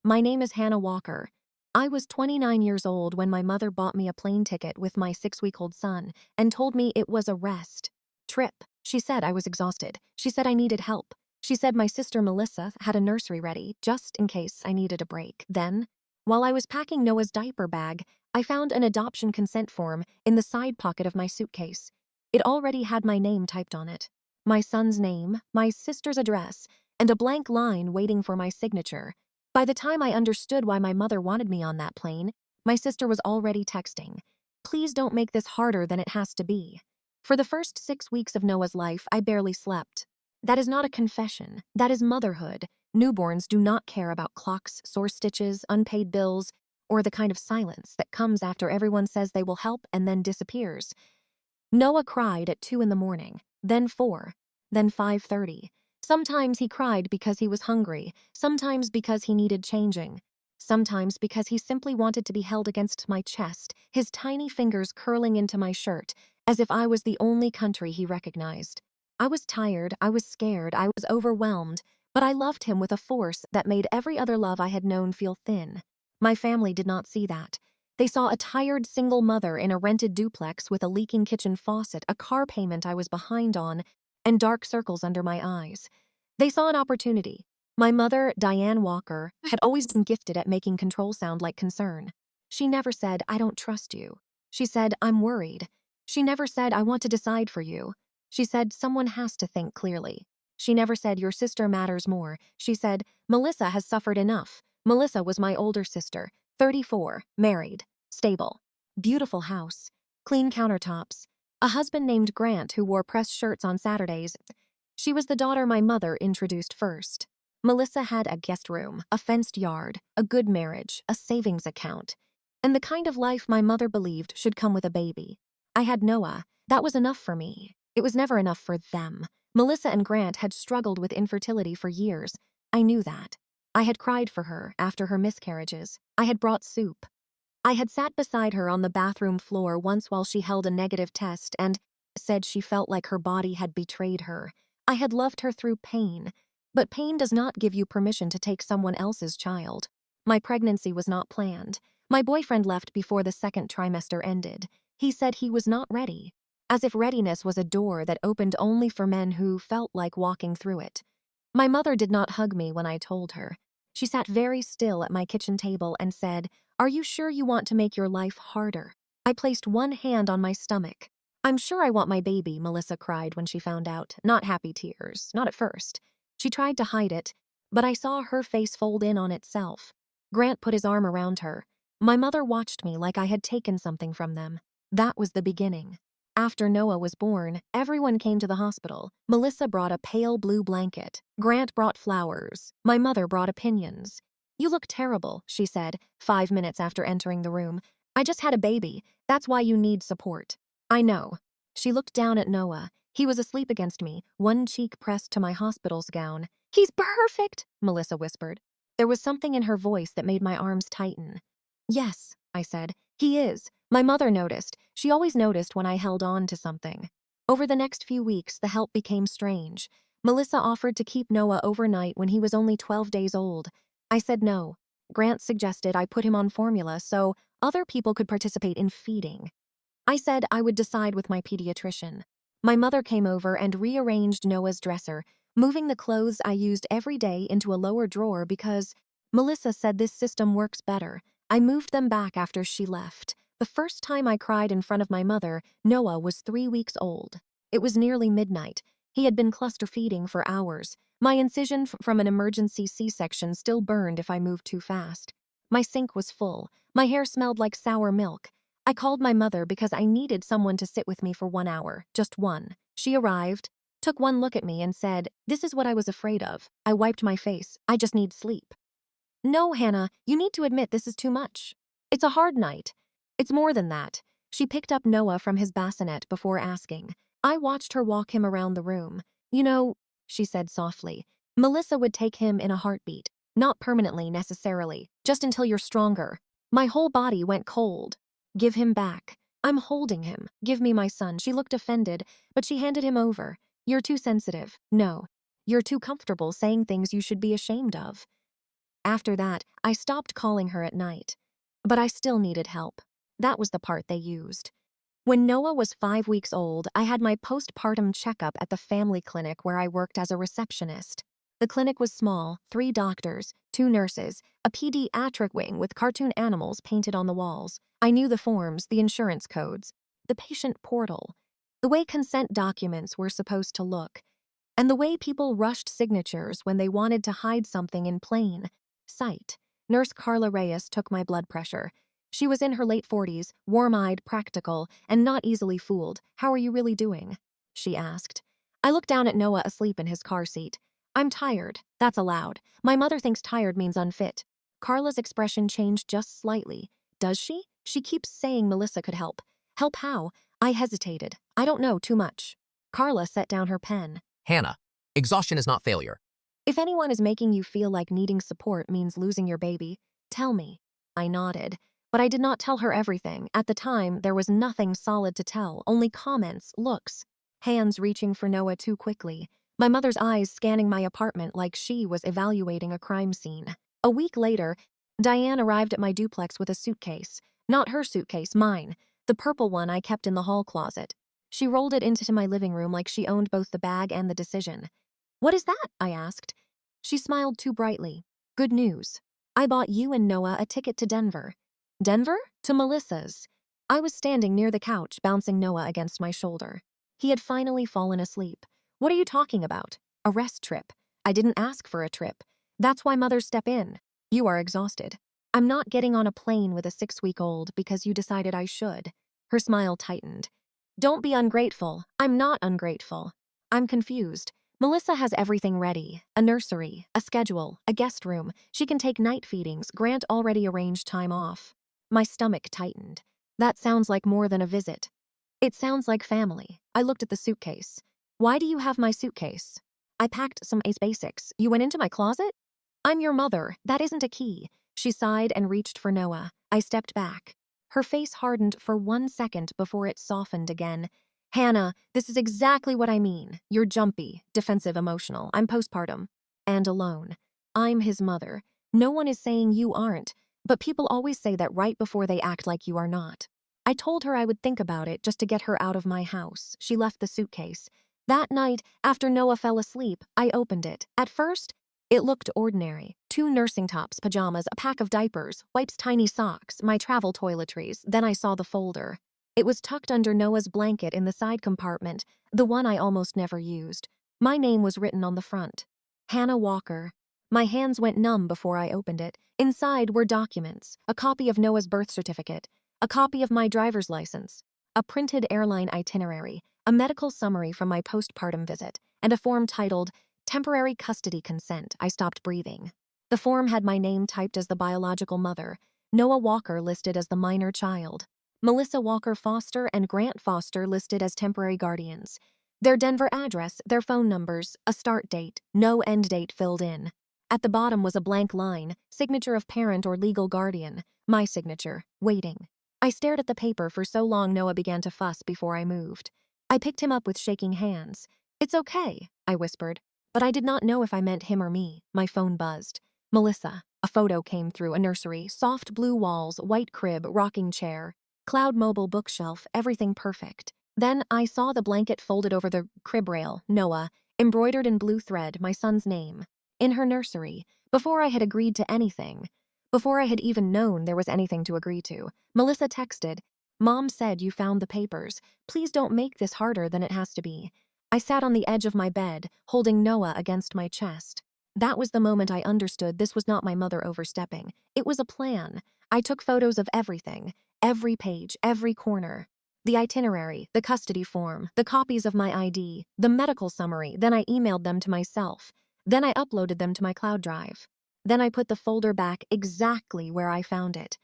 My name is Hannah Walker. I was 29 years old when my mother bought me a plane ticket with my 6-week-old son and told me it was a rest trip. She said I was exhausted. She said I needed help. She said my sister Melissa had a nursery ready, just in case I needed a break. Then, while I was packing Noah's diaper bag, I found an adoption consent form in the side pocket of my suitcase. It already had my name typed on it. My son's name, my sister's address, and a blank line waiting for my signature. By the time I understood why my mother wanted me on that plane, my sister was already texting, "Please don't make this harder than it has to be." For the first 6 weeks of Noah's life, I barely slept. That is not a confession. That is motherhood. Newborns do not care about clocks, sore stitches, unpaid bills, or the kind of silence that comes after everyone says they will help and then disappears. Noah cried at 2 in the morning, then 4, then 5:30. Sometimes he cried because he was hungry, sometimes because he needed changing, sometimes because he simply wanted to be held against my chest, his tiny fingers curling into my shirt, as if I was the only country he recognized. I was tired, I was scared, I was overwhelmed, but I loved him with a force that made every other love I had known feel thin. My family did not see that. They saw a tired single mother in a rented duplex with a leaking kitchen faucet, a car payment I was behind on, and dark circles under my eyes. They saw an opportunity. My mother, Diane Walker, had always been gifted at making control sound like concern. She never said, "I don't trust you." She said, "I'm worried." She never said, "I want to decide for you." She said, "Someone has to think clearly." She never said, "Your sister matters more." She said, "Melissa has suffered enough." Melissa was my older sister, 34, married, stable, beautiful house, clean countertops, a husband named Grant who wore pressed shirts on Saturdays. She was the daughter my mother introduced first. Melissa had a guest room, a fenced yard, a good marriage, a savings account, and the kind of life my mother believed should come with a baby. I had Noah. That was enough for me. It was never enough for them. Melissa and Grant had struggled with infertility for years. I knew that. I had cried for her after her miscarriages. I had brought soup. I had sat beside her on the bathroom floor once while she held a negative test and said she felt like her body had betrayed her. I had loved her through pain, but pain does not give you permission to take someone else's child. My pregnancy was not planned. My boyfriend left before the second trimester ended. He said he was not ready, as if readiness was a door that opened only for men who felt like walking through it. My mother did not hug me when I told her. She sat very still at my kitchen table and said, "Are you sure you want to make your life harder?" I placed one hand on my stomach. "I'm sure I want my baby," Melissa cried when she found out, not happy tears, not at first. She tried to hide it, but I saw her face fold in on itself. Grant put his arm around her. My mother watched me like I had taken something from them. That was the beginning. After Noah was born, everyone came to the hospital. Melissa brought a pale blue blanket. Grant brought flowers. My mother brought opinions. "You look terrible," she said, 5 minutes after entering the room. "I just had a baby. That's why you need support." "I know." She looked down at Noah. He was asleep against me, one cheek pressed to my hospital's gown. "He's perfect," Melissa whispered. There was something in her voice that made my arms tighten. "Yes," I said, "he is." My mother noticed. She always noticed when I held on to something. Over the next few weeks, the help became strange. Melissa offered to keep Noah overnight when he was only 12 days old. I said no. Grant suggested I put him on formula so other people could participate in feeding. I said I would decide with my pediatrician. My mother came over and rearranged Noah's dresser, moving the clothes I used every day into a lower drawer because Melissa said this system works better. I moved them back after she left. The first time I cried in front of my mother, Noah was 3 weeks old. It was nearly midnight. He had been cluster feeding for hours. My incision from an emergency C-section still burned if I moved too fast. My sink was full. My hair smelled like sour milk. I called my mother because I needed someone to sit with me for 1 hour, just one. She arrived, took one look at me and said, "This is what I was afraid of." I wiped my face. "I just need sleep." "No, Hannah, you need to admit this is too much. It's a hard night." "It's more than that." She picked up Noah from his bassinet before asking. I watched her walk him around the room. "You know," she said softly, "Melissa would take him in a heartbeat. Not permanently, necessarily, just until you're stronger." My whole body went cold. "Give him back." "I'm holding him. Give me my son." She looked offended, but she handed him over. "You're too sensitive." "No. You're too comfortable saying things you should be ashamed of." After that, I stopped calling her at night. But I still needed help. That was the part they used. When Noah was 5 weeks old, I had my postpartum checkup at the family clinic where I worked as a receptionist. The clinic was small, 3 doctors, 2 nurses, a pediatric wing with cartoon animals painted on the walls. I knew the forms, the insurance codes, the patient portal, the way consent documents were supposed to look, and the way people rushed signatures when they wanted to hide something in plain sight. Nurse Carla Reyes took my blood pressure. She was in her late 40s, warm-eyed, practical, and not easily fooled. "How are you really doing?" she asked. I looked down at Noah asleep in his car seat. "I'm tired." That's allowed. My mother thinks tired means unfit. Carla's expression changed just slightly. Does she? She keeps saying Melissa could help. Help how? I hesitated. I don't know, too much. Carla set down her pen. Hannah, exhaustion is not failure. If anyone is making you feel like needing support means losing your baby, tell me. I nodded, but I did not tell her everything. At the time, there was nothing solid to tell, only comments, looks, hands reaching for Noah too quickly, my mother's eyes scanning my apartment like she was evaluating a crime scene. A week later, Diane arrived at my duplex with a suitcase. Not her suitcase, mine, the purple one I kept in the hall closet. She rolled it into my living room like she owned both the bag and the decision. "What is that?" I asked. She smiled too brightly. "Good news. I bought you and Noah a ticket to Denver." "Denver?" "To Melissa's." I was standing near the couch, bouncing Noah against my shoulder. He had finally fallen asleep. "What are you talking about?" "A rest trip." "I didn't ask for a trip. That's why mothers step in." "You are exhausted." "I'm not getting on a plane with a 6-week-old because you decided I should." Her smile tightened. "Don't be ungrateful." "I'm not ungrateful. I'm confused. Melissa has everything ready. A nursery, a schedule, a guest room. She can take night feedings, grant already arranged time off." My stomach tightened. That sounds like more than a visit. It sounds like family. I looked at the suitcase. "Why do you have my suitcase?" "I packed some Ace Basics. You went into my closet?" "I'm your mother. That isn't a key." She sighed and reached for Noah. I stepped back. Her face hardened for 1 second before it softened again. "Hannah, this is exactly what I mean. You're jumpy, defensive, emotional. I'm postpartum. And alone. I'm his mother. No one is saying you aren't, but people always say that right before they act like you are not." I told her I would think about it just to get her out of my house. She left the suitcase. That night, after Noah fell asleep, I opened it. At first, it looked ordinary. 2 nursing tops, pajamas, a pack of diapers, wipes, tiny socks, my travel toiletries. Then I saw the folder. It was tucked under Noah's blanket in the side compartment, the one I almost never used. My name was written on the front. Hannah Walker. My hands went numb before I opened it. Inside were documents, a copy of Noah's birth certificate, a copy of my driver's license, a printed airline itinerary, a medical summary from my postpartum visit, and a form titled Temporary Custody Consent. I stopped breathing. The form had my name typed as the biological mother, Noah Walker listed as the minor child, Melissa Walker Foster and Grant Foster listed as temporary guardians, their Denver address, their phone numbers, a start date, no end date filled in. At the bottom was a blank line, signature of parent or legal guardian, my signature, waiting. I stared at the paper for so long Noah began to fuss before I moved. I picked him up with shaking hands. "It's okay," I whispered. But I did not know if I meant him or me. My phone buzzed. Melissa. A photo came through, a nursery, soft blue walls, white crib, rocking chair, cloud mobile bookshelf, everything perfect. Then I saw the blanket folded over the crib rail, Noah, embroidered in blue thread, my son's name. In her nursery, before I had agreed to anything. Before I had even known there was anything to agree to. Melissa texted, "Mom said you found the papers. Please don't make this harder than it has to be." I sat on the edge of my bed, holding Noah against my chest. That was the moment I understood this was not my mother overstepping. It was a plan. I took photos of everything, every page, every corner. The itinerary, the custody form, the copies of my ID, the medical summary, then I emailed them to myself. Then I uploaded them to my cloud drive. Then I put the folder back exactly where I found it.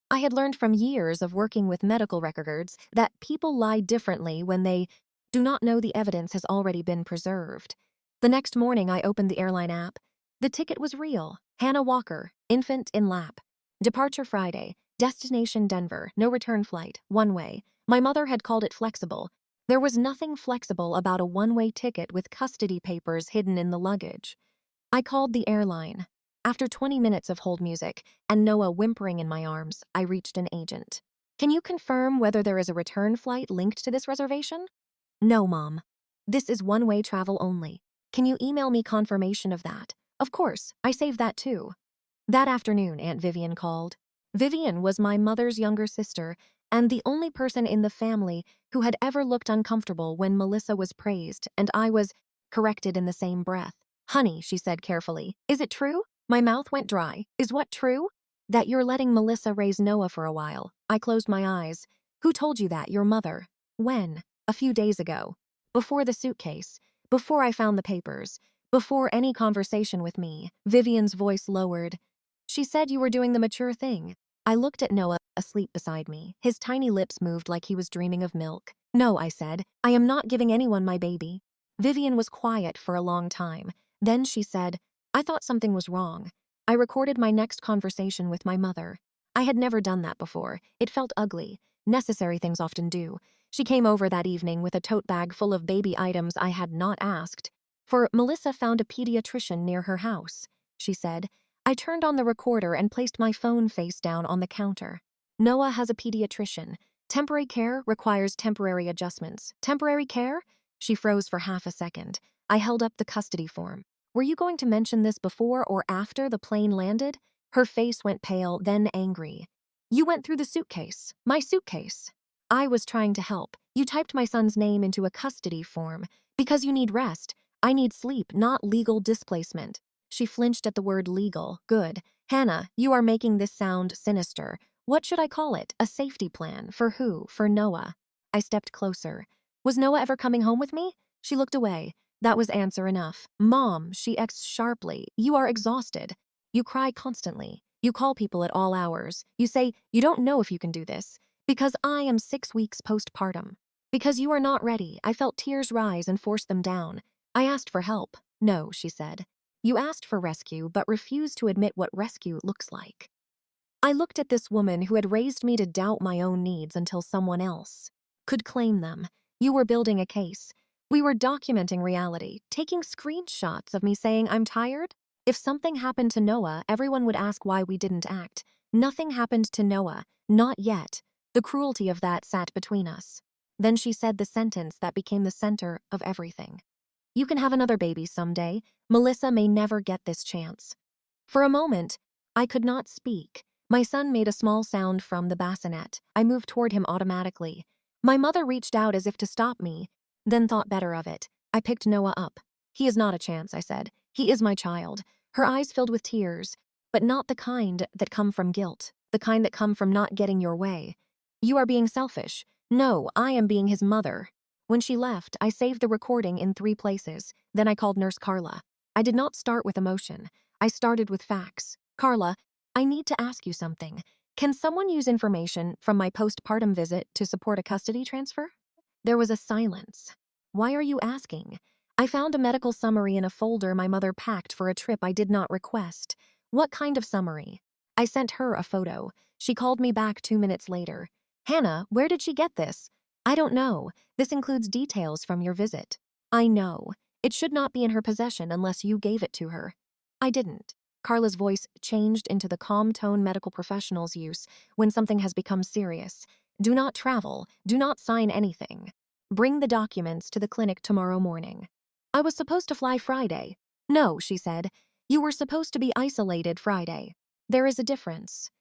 I had learned from years of working with medical records that people lie differently when they do not know the evidence has already been preserved. The next morning, I opened the airline app. The ticket was real. Hannah Walker, infant in lap. Departure Friday. Destination Denver. No return flight. One way. My mother had called it flexible. There was nothing flexible about a one-way ticket with custody papers hidden in the luggage. I called the airline. After 20 minutes of hold music and Noah whimpering in my arms, I reached an agent. Can you confirm whether there is a return flight linked to this reservation? No, Mom. This is one-way travel only. Can you email me confirmation of that? Of course, I saved that too. That afternoon, Aunt Vivian called. Vivian was my mother's younger sister and the only person in the family who had ever looked uncomfortable when Melissa was praised and I was corrected in the same breath. Honey, she said carefully, is it true? My mouth went dry. Is what true? That you're letting Melissa raise Noah for a while. I closed my eyes. Who told you that? Your mother. When? A few days ago. Before the suitcase. Before I found the papers. Before any conversation with me. Vivian's voice lowered. She said you were doing the mature thing. I looked at Noah, asleep beside me. His tiny lips moved like he was dreaming of milk. No, I said. I am not giving anyone my baby. Vivian was quiet for a long time. Then she said, I thought something was wrong. I recorded my next conversation with my mother. I had never done that before. It felt ugly. Necessary things often do. She came over that evening with a tote bag full of baby items I had not asked. For Melissa found a pediatrician near her house, she said. I turned on the recorder and placed my phone face down on the counter. Noah has a pediatrician. Temporary care requires temporary adjustments. Temporary care? She froze for half a second. I held up the custody form. Were you going to mention this before or after the plane landed? Her face went pale, then angry. You went through the suitcase. My suitcase. I was trying to help. You typed my son's name into a custody form. Because you need rest. I need sleep, not legal displacement. She flinched at the word legal. Good. Hannah, you are making this sound sinister. What should I call it? A safety plan. For who? For Noah. I stepped closer. Was Noah ever coming home with me? She looked away. That was answer enough. Mom, she echoed sharply, you are exhausted. You cry constantly. You call people at all hours. You say, you don't know if you can do this. Because I am 6 weeks postpartum. Because you are not ready. I felt tears rise and forced them down. I asked for help. No, she said. You asked for rescue, but refused to admit what rescue looks like. I looked at this woman who had raised me to doubt my own needs until someone else could claim them. You were building a case. We were documenting reality, taking screenshots of me saying I'm tired. If something happened to Noah, everyone would ask why we didn't act. Nothing happened to Noah, not yet. The cruelty of that sat between us. Then she said the sentence that became the center of everything. You can have another baby someday. Melissa may never get this chance. For a moment, I could not speak. My son made a small sound from the bassinet. I moved toward him automatically. My mother reached out as if to stop me, then thought better of it. I picked Noah up. He is not a chance, I said. He is my child. Her eyes filled with tears, but not the kind that come from guilt, the kind that come from not getting your way. You are being selfish. No, I am being his mother. When she left, I saved the recording in 3 places. Then I called Nurse Carla. I did not start with emotion. I started with facts. Carla, I need to ask you something. Can someone use information from my postpartum visit to support a custody transfer? There was a silence. Why are you asking? I found a medical summary in a folder my mother packed for a trip I did not request. What kind of summary? I sent her a photo. She called me back 2 minutes later. Hannah, where did she get this? I don't know. This includes details from your visit. I know. It should not be in her possession unless you gave it to her. I didn't. Carla's voice changed into the calm tone medical professionals use when something has become serious. Do not travel. Do not sign anything. Bring the documents to the clinic tomorrow morning. I was supposed to fly Friday. No, she said. You were supposed to be isolated Friday. There is a difference.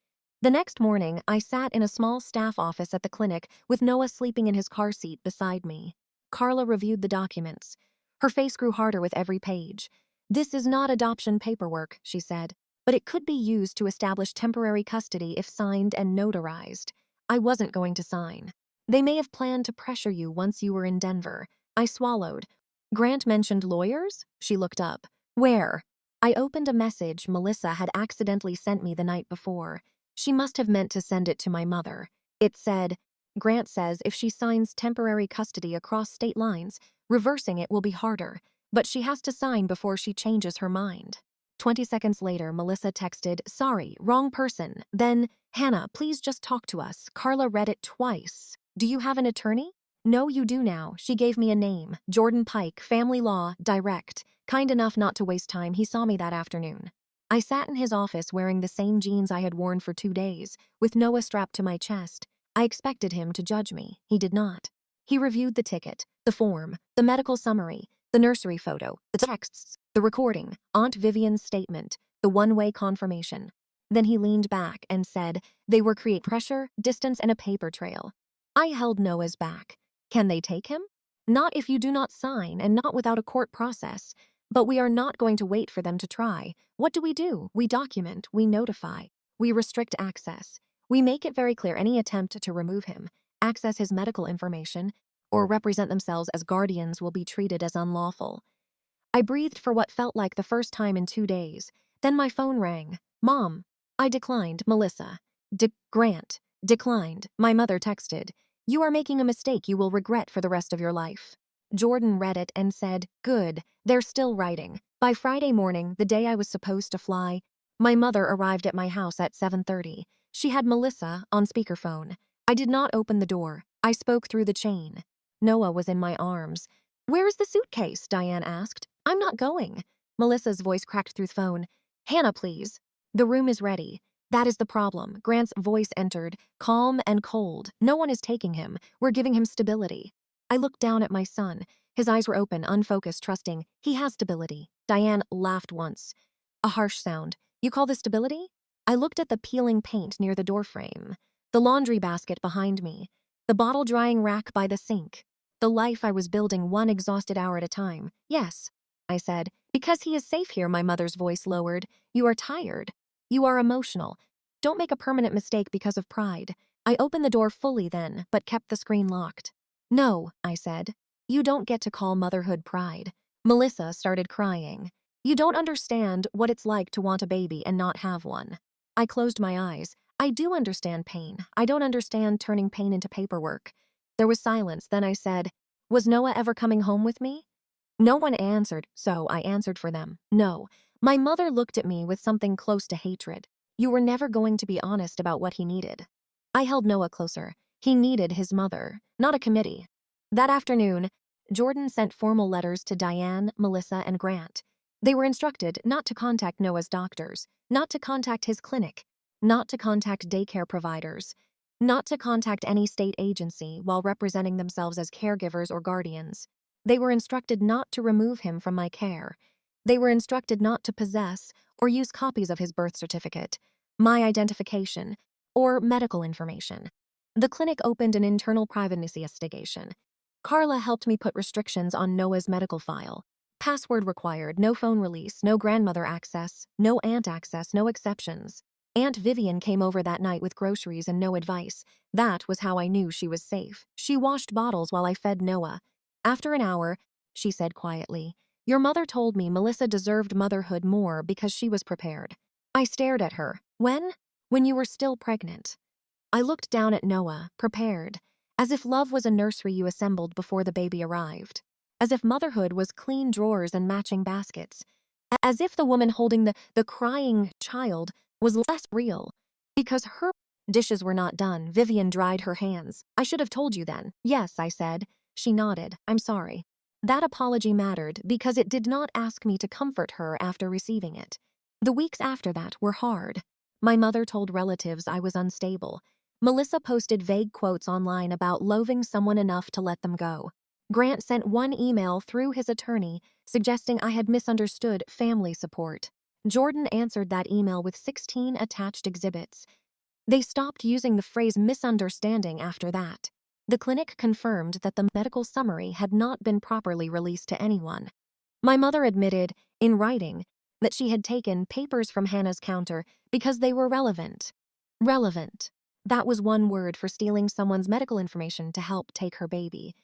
The next morning, I sat in a small staff office at the clinic with Noah sleeping in his car seat beside me. Carla reviewed the documents. Her face grew harder with every page. This is not adoption paperwork, she said, but it could be used to establish temporary custody if signed and notarized. I wasn't going to sign. They may have planned to pressure you once you were in Denver. I swallowed. Grant mentioned lawyers? She looked up. Where? I opened a message Melissa had accidentally sent me the night before. She must have meant to send it to my mother. It said, Grant says if she signs temporary custody across state lines, reversing it will be harder, but she has to sign before she changes her mind. 20 seconds later, Melissa texted, sorry, wrong person. Then, Hannah, please just talk to us. Carla read it twice. Do you have an attorney? No, you do now. She gave me a name. Jordan Pike, family law, direct. Kind enough not to waste time. He saw me that afternoon. I sat in his office wearing the same jeans I had worn for 2 days, with Noah strapped to my chest. I expected him to judge me. He did not. He reviewed the ticket, the form, the medical summary, the nursery photo, the texts, the recording, Aunt Vivian's statement, the one-way confirmation. Then he leaned back and said, they were create pressure, distance, and a paper trail. I held Noah's back. Can they take him? Not if you do not sign and not without a court process. But we are not going to wait for them to try. What do? We document, we notify, we restrict access. We make it very clear any attempt to remove him, access his medical information, or represent themselves as guardians will be treated as unlawful. I breathed for what felt like the first time in 2 days. Then my phone rang. Mom. I declined. Melissa. Grant. Declined. My mother texted. You are making a mistake you will regret for the rest of your life. Jordan read it and said, good, they're still writing. By Friday morning, the day I was supposed to fly, my mother arrived at my house at 7:30. She had Melissa on speakerphone. I did not open the door. I spoke through the chain. Noah was in my arms. Where's the suitcase? Diane asked. I'm not going. Melissa's voice cracked through the phone. Hannah, please. The room is ready. That is the problem. Grant's voice entered, calm and cold. No one is taking him. We're giving him stability. I looked down at my son. His eyes were open, unfocused, trusting. He has stability. Diane laughed once. A harsh sound. You call this stability? I looked at the peeling paint near the doorframe, the laundry basket behind me, the bottle drying rack by the sink, the life I was building one exhausted hour at a time. Yes, I said. Because he is safe here, my mother's voice lowered. You are tired. You are emotional. Don't make a permanent mistake because of pride. I opened the door fully then, but kept the screen locked. No, I said. You don't get to call motherhood pride. Melissa started crying. You don't understand what it's like to want a baby and not have one. I closed my eyes. I do understand pain. I don't understand turning pain into paperwork. There was silence. Then I said, was Noah ever coming home with me? No one answered, so I answered for them. No. My mother looked at me with something close to hatred. You were never going to be honest about what he needed. I held Noah closer. He needed his mother, not a committee. That afternoon, Jordan sent formal letters to Diane, Melissa, and Grant. They were instructed not to contact Noah's doctors, not to contact his clinic, not to contact daycare providers, not to contact any state agency while representing themselves as caregivers or guardians. They were instructed not to remove him from my care. They were instructed not to possess or use copies of his birth certificate, my identification, or medical information. The clinic opened an internal privacy investigation. Carla helped me put restrictions on Noah's medical file. Password required, no phone release, no grandmother access, no aunt access, no exceptions. Aunt Vivian came over that night with groceries and no advice. That was how I knew she was safe. She washed bottles while I fed Noah. After an hour, she said quietly, your mother told me Melissa deserved motherhood more because she was prepared. I stared at her. When? When you were still pregnant. I looked down at Noah, prepared, as if love was a nursery you assembled before the baby arrived, as if motherhood was clean drawers and matching baskets, as if the woman holding the crying child was less real, because her dishes were not done. Vivian dried her hands. I should have told you then. Yes, I said. She nodded. I'm sorry. That apology mattered because it did not ask me to comfort her after receiving it. The weeks after that were hard. My mother told relatives I was unstable. Melissa posted vague quotes online about loathing someone enough to let them go. Grant sent one email through his attorney suggesting I had misunderstood family support. Jordan answered that email with 16 attached exhibits. They stopped using the phrase misunderstanding after that. The clinic confirmed that the medical summary had not been properly released to anyone. My mother admitted, in writing, that she had taken papers from Hannah's counter because they were relevant. Relevant. That was one word for stealing someone's medical information to help take her baby.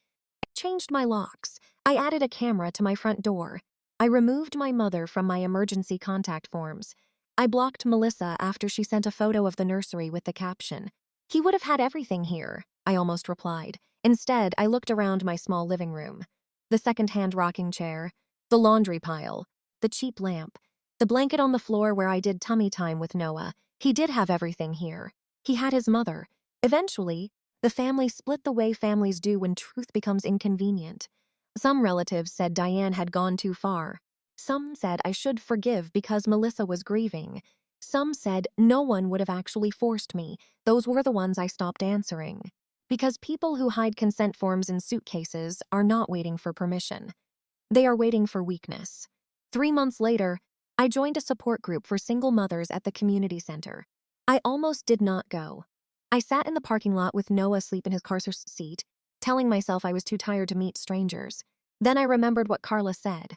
I changed my locks. I added a camera to my front door. I removed my mother from my emergency contact forms. I blocked Melissa after she sent a photo of the nursery with the caption, he would have had everything here, I almost replied. Instead, I looked around my small living room. The second-hand rocking chair, the laundry pile, the cheap lamp, the blanket on the floor where I did tummy time with Noah. He did have everything here. He had his mother. Eventually, the family split the way families do when truth becomes inconvenient. Some relatives said Diane had gone too far. Some said I should forgive because Melissa was grieving. Some said no one would have actually forced me. Those were the ones I stopped answering. Because people who hide consent forms in suitcases are not waiting for permission. They are waiting for weakness. 3 months later, I joined a support group for single mothers at the community center. I almost did not go. I sat in the parking lot with Noah asleep in his car seat, telling myself I was too tired to meet strangers. Then I remembered what Carla said.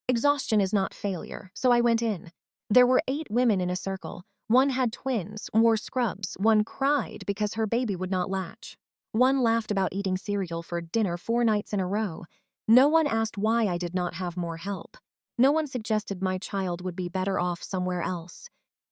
Exhaustion is not failure, so I went in. There were 8 women in a circle. One had twins, wore scrubs, one cried because her baby would not latch. One laughed about eating cereal for dinner 4 nights in a row. No one asked why I did not have more help. No one suggested my child would be better off somewhere else.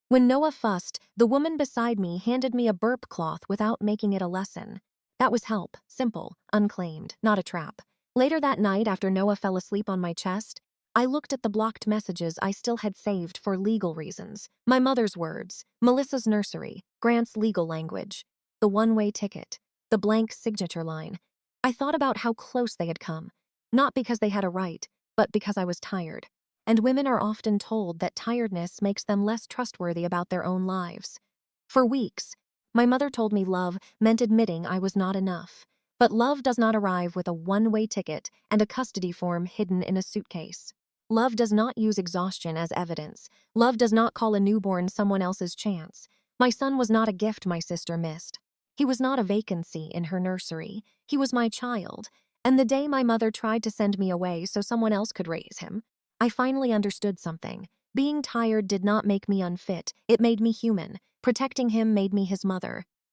When Noah fussed, the woman beside me handed me a burp cloth without making it a lesson. That was help, simple, unclaimed, not a trap. Later that night, after Noah fell asleep on my chest, I looked at the blocked messages I still had saved for legal reasons. My mother's words, Melissa's nursery, Grant's legal language, the one-way ticket, the blank signature line. I thought about how close they had come, not because they had a right, but because I was tired. And women are often told that tiredness makes them less trustworthy about their own lives. For weeks, my mother told me love meant admitting I was not enough. But love does not arrive with a one-way ticket and a custody form hidden in a suitcase. Love does not use exhaustion as evidence. Love does not call a newborn someone else's chance. My son was not a gift my sister missed. He was not a vacancy in her nursery. He was my child. And the day my mother tried to send me away so someone else could raise him, I finally understood something. Being tired did not make me unfit. It made me human. Protecting him made me his mother.